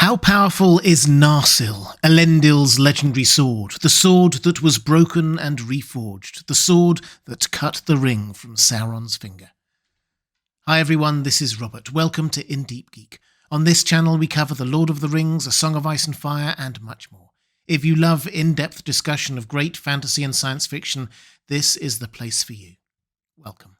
How powerful is Narsil, Elendil's legendary sword, the sword that was broken and reforged, the sword that cut the ring from Sauron's finger? Hi everyone, this is Robert. Welcome to Deep Geek. On this channel we cover The Lord of the Rings, A Song of Ice and Fire, and much more. If you love in-depth discussion of great fantasy and science fiction, this is the place for you. Welcome.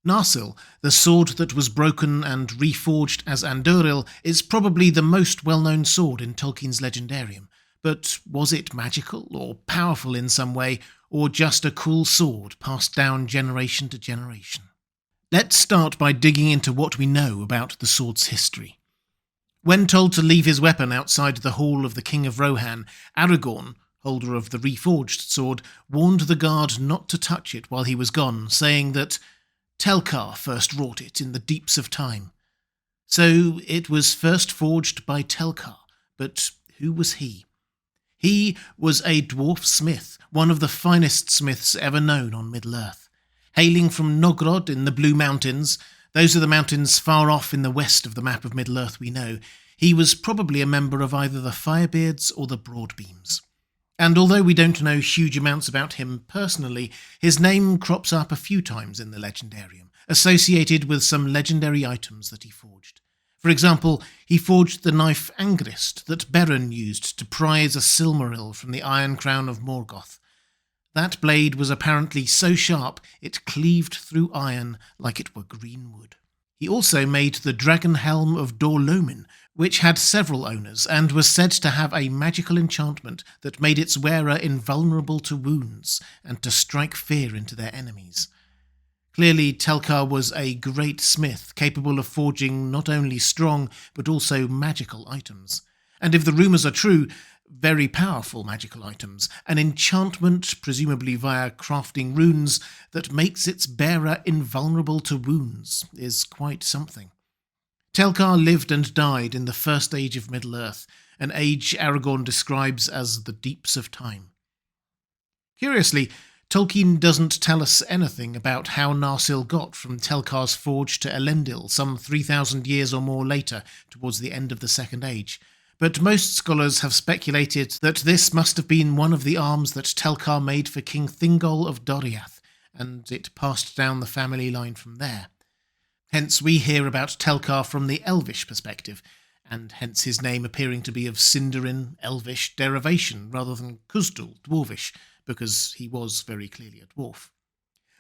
Narsil, the sword that was broken and reforged as Anduril, is probably the most well-known sword in Tolkien's Legendarium. But was it magical or powerful in some way, or just a cool sword passed down generation to generation? Let's start by digging into what we know about the sword's history. When told to leave his weapon outside the hall of the King of Rohan, Aragorn, holder of the reforged sword, warned the guard not to touch it while he was gone, saying that Telkar first wrought it in the deeps of time. So it was first forged by Telkar, but who was he? He was a dwarf smith, one of the finest smiths ever known on Middle-earth. Hailing from Nogrod in the Blue Mountains, those are the mountains far off in the west of the map of Middle-earth we know, he was probably a member of either the Firebeards or the Broadbeams. And although we don't know huge amounts about him personally, his name crops up a few times in the Legendarium, associated with some legendary items that he forged. For example, he forged the knife Angrist that Beren used to prize a Silmaril from the Iron Crown of Morgoth. That blade was apparently so sharp it cleaved through iron like it were green wood. He also made the Dragon Helm of Dor-Lomin, which had several owners and was said to have a magical enchantment that made its wearer invulnerable to wounds and to strike fear into their enemies. Clearly, Telkar was a great smith, capable of forging not only strong but also magical items. And if the rumours are true, very powerful magical items, an enchantment, presumably via crafting runes, that makes its bearer invulnerable to wounds, is quite something. Telkar lived and died in the First Age of Middle-earth, an age Aragorn describes as the deeps of time. Curiously, Tolkien doesn't tell us anything about how Narsil got from Telkar's forge to Elendil some 3,000 years or more later, towards the end of the Second Age. But most scholars have speculated that this must have been one of the arms that Telkar made for King Thingol of Doriath, and it passed down the family line from there. Hence we hear about Telkar from the Elvish perspective, and hence his name appearing to be of Sindarin, Elvish derivation rather than Khuzdul, Dwarvish, because he was very clearly a dwarf.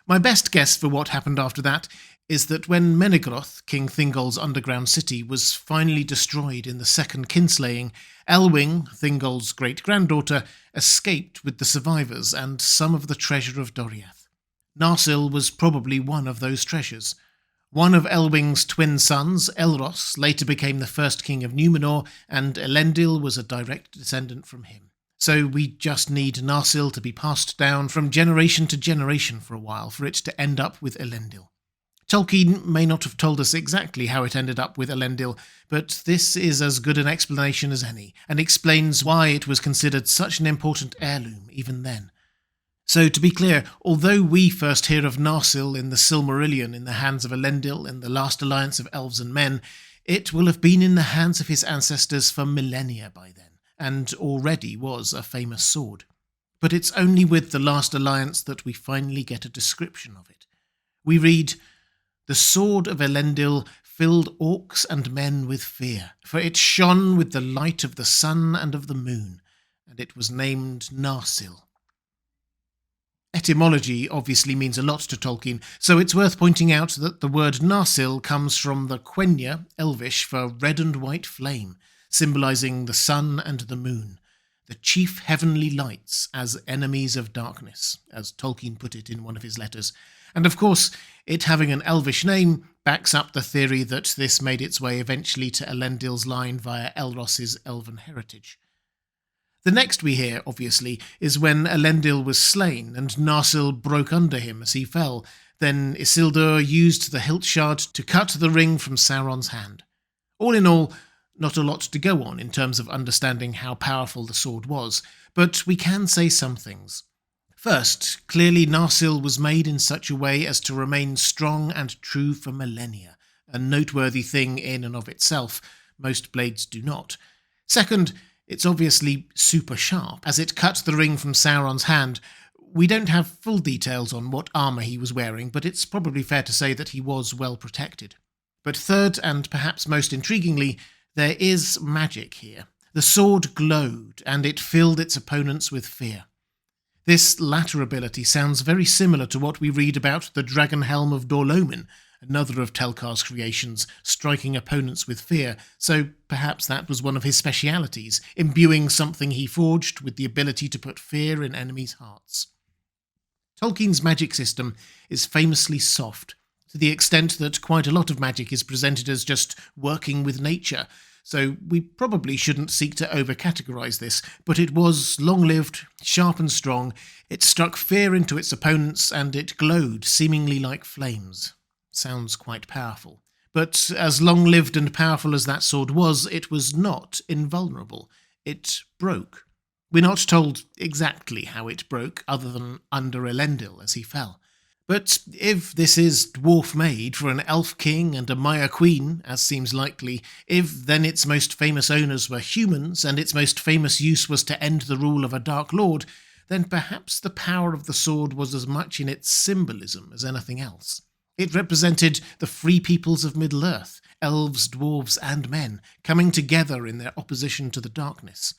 My best guess for what happened after that is that when Menegroth, King Thingol's underground city, was finally destroyed in the second kinslaying, Elwing, Thingol's great-granddaughter, escaped with the survivors and some of the treasure of Doriath. Narsil was probably one of those treasures. One of Elwing's twin sons, Elros, later became the first king of Númenor, and Elendil was a direct descendant from him. So we just need Narsil to be passed down from generation to generation for a while for it to end up with Elendil. Tolkien may not have told us exactly how it ended up with Elendil, but this is as good an explanation as any, and explains why it was considered such an important heirloom even then. So to be clear, although we first hear of Narsil in the Silmarillion in the hands of Elendil in the last alliance of elves and men, it will have been in the hands of his ancestors for millennia by then, and already was a famous sword. But it's only with the last alliance that we finally get a description of it. We read, "The sword of Elendil filled orcs and men with fear, for it shone with the light of the sun and of the moon, and it was named Narsil." Etymology obviously means a lot to Tolkien, so it's worth pointing out that the word Narsil comes from the Quenya, Elvish, for red and white flame, symbolising the sun and the moon, the chief heavenly lights as enemies of darkness, as Tolkien put it in one of his letters. And of course, it having an Elvish name backs up the theory that this made its way eventually to Elendil's line via Elros's elven heritage. The next we hear, obviously, is when Elendil was slain and Narsil broke under him as he fell. Then Isildur used the hilt shard to cut the ring from Sauron's hand. All in all, not a lot to go on in terms of understanding how powerful the sword was, but we can say some things. First, clearly Narsil was made in such a way as to remain strong and true for millennia, a noteworthy thing in and of itself, Most blades do not. Second, it's obviously super sharp, as it cut the ring from Sauron's hand. We don't have full details on what armour he was wearing, but it's probably fair to say that he was well protected. But third, and perhaps most intriguingly, there is magic here. The sword glowed, and it filled its opponents with fear. This latter ability sounds very similar to what we read about the Dragon Helm of Dorlomin, another of Telkar's creations, striking opponents with fear, so perhaps that was one of his specialities, imbuing something he forged with the ability to put fear in enemies' hearts. Tolkien's magic system is famously soft, to the extent that quite a lot of magic is presented as just working with nature, so we probably shouldn't seek to over-categorise this, but it was long-lived, sharp and strong, it struck fear into its opponents, and it glowed, seemingly like flames. Sounds quite powerful. But as long-lived and powerful as that sword was, it was not invulnerable. It broke. We're not told exactly how it broke, other than under Elendil as he fell. But if this is dwarf-made for an elf king and a Maya queen, as seems likely, if then its most famous owners were humans, and its most famous use was to end the rule of a Dark Lord, then perhaps the power of the sword was as much in its symbolism as anything else. It represented the free peoples of Middle-earth, elves, dwarves, and men, coming together in their opposition to the darkness.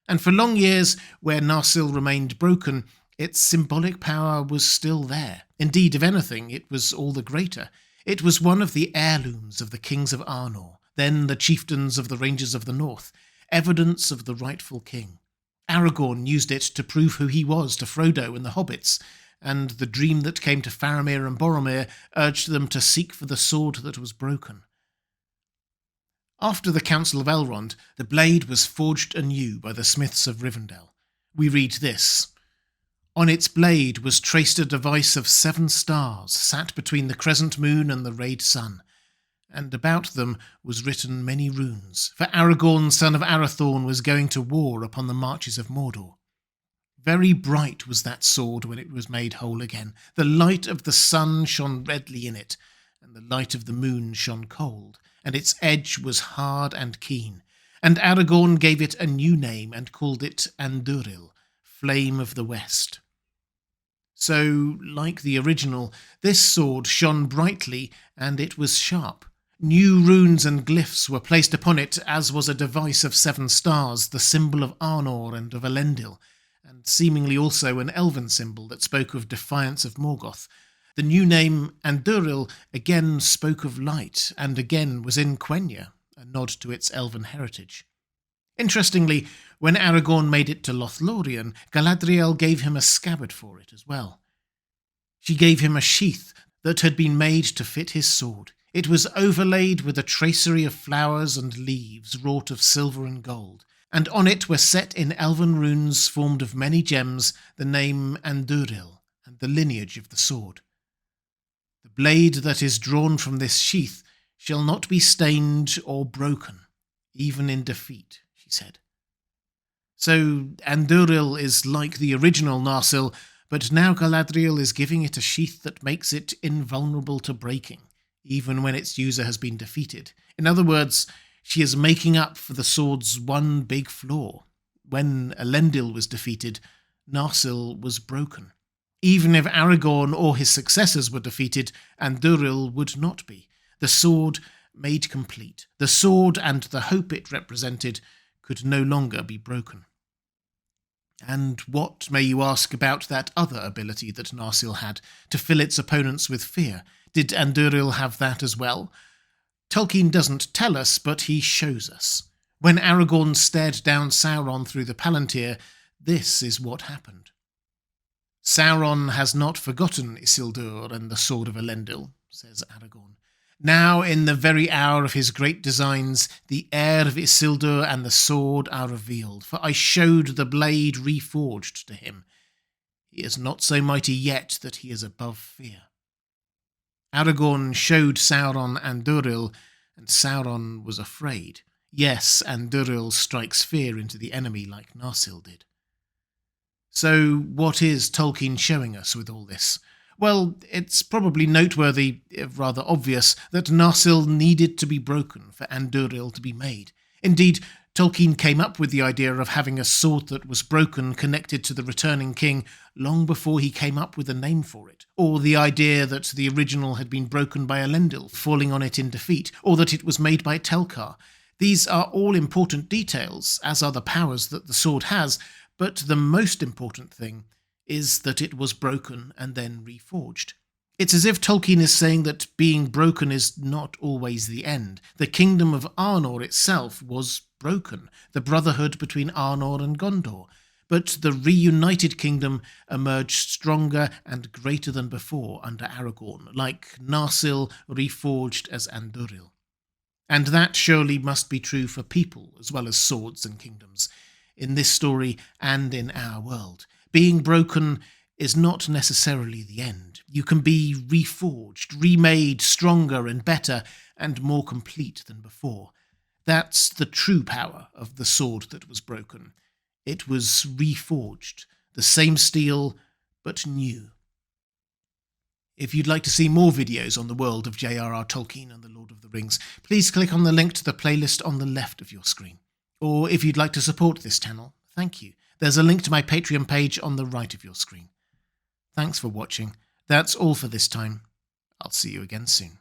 And for long years, where Narsil remained broken, its symbolic power was still there. Indeed, if anything, it was all the greater. It was one of the heirlooms of the kings of Arnor, then the chieftains of the Rangers of the North, evidence of the rightful king. Aragorn used it to prove who he was to Frodo and the hobbits, and the dream that came to Faramir and Boromir urged them to seek for the sword that was broken. After the Council of Elrond, the blade was forged anew by the smiths of Rivendell. We read this: "On its blade was traced a device of 7 stars sat between the crescent moon and the rayed sun, and about them was written many runes, for Aragorn, son of Arathorn, was going to war upon the marches of Mordor. Very bright was that sword when it was made whole again. The light of the sun shone redly in it, and the light of the moon shone cold, and its edge was hard and keen. And Aragorn gave it a new name and called it Andúril, Flame of the West." So, like the original, this sword shone brightly, and it was sharp. New runes and glyphs were placed upon it, as was a device of 7 stars, the symbol of Arnor and of Elendil, and seemingly also an elven symbol that spoke of defiance of Morgoth. The new name, Andúril, again spoke of light, and again was in Quenya, a nod to its elven heritage. Interestingly, when Aragorn made it to Lothlorien, Galadriel gave him a scabbard for it as well. She gave him a sheath that had been made to fit his sword. It was overlaid with a tracery of flowers and leaves wrought of silver and gold, and on it were set in elven runes formed of many gems the name Andúril and the lineage of the sword. "The blade that is drawn from this sheath shall not be stained or broken, even in defeat," she said. So Andúril is like the original Narsil, but now Galadriel is giving it a sheath that makes it invulnerable to breaking, even when its user has been defeated. In other words, she is making up for the sword's one big flaw. When Elendil was defeated, Narsil was broken. Even if Aragorn or his successors were defeated, Andúril would not be. The sword made complete. The sword and the hope it represented could no longer be broken. And what, may you ask, about that other ability that Narsil had, to fill its opponents with fear? Did Andúril have that as well? Tolkien doesn't tell us, but he shows us. When Aragorn stared down Sauron through the Palantir, this is what happened. "Sauron has not forgotten Isildur and the sword of Elendil," says Aragorn. "Now, in the very hour of his great designs, the heir of Isildur and the sword are revealed, for I showed the blade reforged to him. He is not so mighty yet that he is above fear." Aragorn showed Sauron Andúril, and Sauron was afraid. Yes, Andúril strikes fear into the enemy like Narsil did. So what is Tolkien showing us with all this? Well, it's probably noteworthy, if rather obvious, that Narsil needed to be broken for Anduril to be made. Indeed, Tolkien came up with the idea of having a sword that was broken connected to the returning king long before he came up with a name for it, or the idea that the original had been broken by Elendil falling on it in defeat, or that it was made by Telkar. These are all important details, as are the powers that the sword has, but the most important thing is that it was broken and then reforged. It's as if Tolkien is saying that being broken is not always the end. The kingdom of Arnor itself was broken, the brotherhood between Arnor and Gondor, but the reunited kingdom emerged stronger and greater than before under Aragorn, like Narsil reforged as Anduril. And that surely must be true for people as well as swords and kingdoms, in this story and in our world. Being broken is not necessarily the end. You can be reforged, remade stronger and better and more complete than before. That's the true power of the sword that was broken. It was reforged, the same steel, but new. If you'd like to see more videos on the world of J.R.R. Tolkien and the Lord of the Rings, please click on the link to the playlist on the left of your screen. Or if you'd like to support this channel, thank you. There's a link to my Patreon page on the right of your screen. Thanks for watching. That's all for this time. I'll see you again soon.